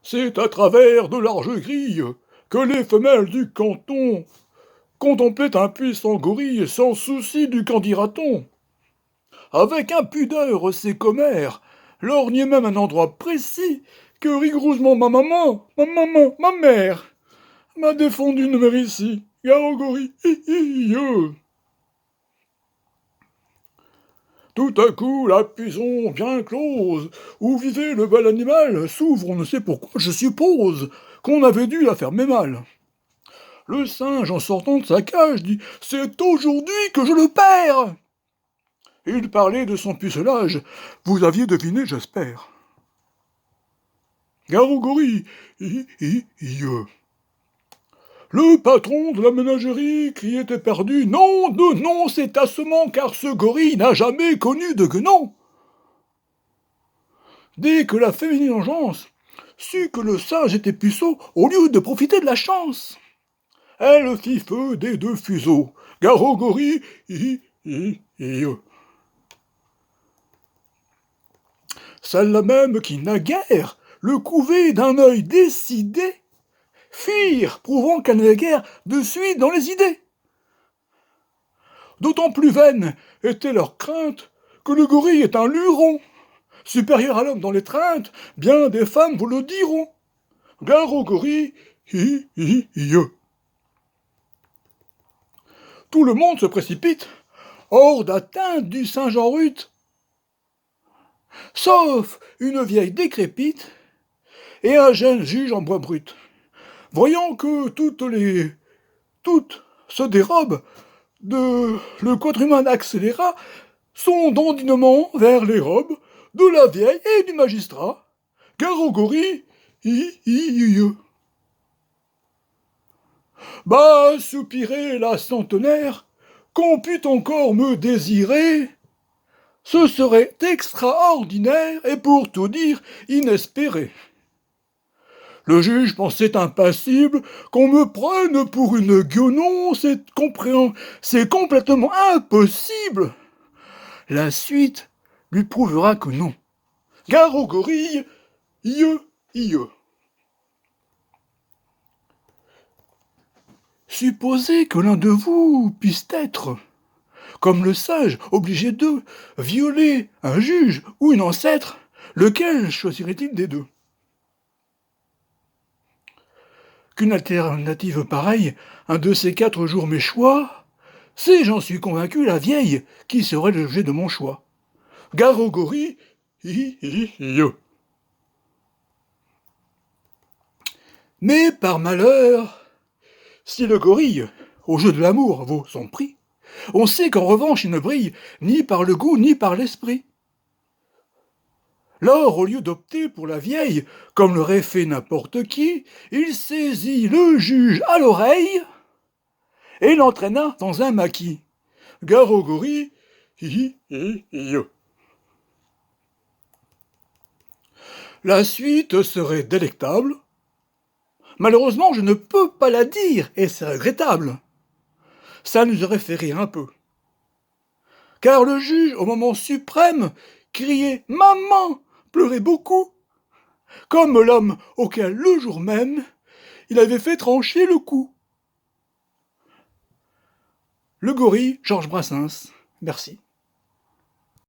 C'est à travers de larges grilles que les femelles du canton contemplaient un puissant gorille sans souci du qu'en dira-t-on. Avec impudeur, ces commères lorgnaient même un endroit précis que rigoureusement ma mère m'a défendu de me ici. Gare au gorille, Tout à coup, la prison bien close, où vivait le bel animal, s'ouvre, on ne sait pourquoi, je suppose qu'on avait dû la fermer mal. Le singe, en sortant de sa cage, dit « C'est aujourd'hui que je le perds !» Il parlait de son pucelage. Vous aviez deviné, j'espère. Gare au gorille, Le patron de la ménagerie criait éperdu « Non, non, c'est tassement, car ce gorille n'a jamais connu de guenon !» Dès que la féminine engeance sut que le singe était puceau, au lieu de profiter de la chance, elle fit feu des deux fuseaux. Gare au gorille, Celle-là même qui, naguère, le couvait d'un œil décidé, fuir, prouvant qu'elle n'avait guère de suite dans les idées. D'autant plus vaine était leur crainte que le gorille est un luron, supérieur à l'homme dans l'étreinte, bien des femmes vous le diront. Gare au gorille, Tout le monde se précipite hors d'atteinte du singe en rute, sauf une vieille décrépite et un jeune juge en bois brut. Voyant que toutes se dérobent, le quadrumane accéléra son dandinement vers les robes de la vieille et du magistrat. Gare au gorille, Bah, soupirait la centenaire, qu'on pût encore me désirer, ce serait extraordinaire et pour tout dire inespéré. Le juge pensait impassible qu'on me prenne pour une guenon, c'est complètement impossible. La suite lui prouvera que non. Gare au gorille, Supposez que l'un de vous puisse être, comme le sage, obligé de violer un juge ou une ancêtre, lequel choisirait-il des deux ? Qu'une alternative pareille, un de ces 4 jours mes choix, c'est, j'en suis convaincu, la vieille qui serait l'objet de mon choix. Gare au gorille, Mais par malheur, si le gorille, au jeu de l'amour, vaut son prix, on sait qu'en revanche il ne brille ni par le goût ni par l'esprit. Lors, au lieu d'opter pour la vieille, comme l'aurait fait n'importe qui, il saisit le juge à l'oreille et l'entraîna dans un maquis. Gare au gorille, La suite serait délectable. Malheureusement, je ne peux pas la dire, et c'est regrettable. Ça nous aurait fait rire un peu. Car le juge, au moment suprême, criait « Maman !» pleurait beaucoup, comme l'homme auquel, le jour même, il avait fait trancher le cou. Le gorille, Georges Brassens. Merci.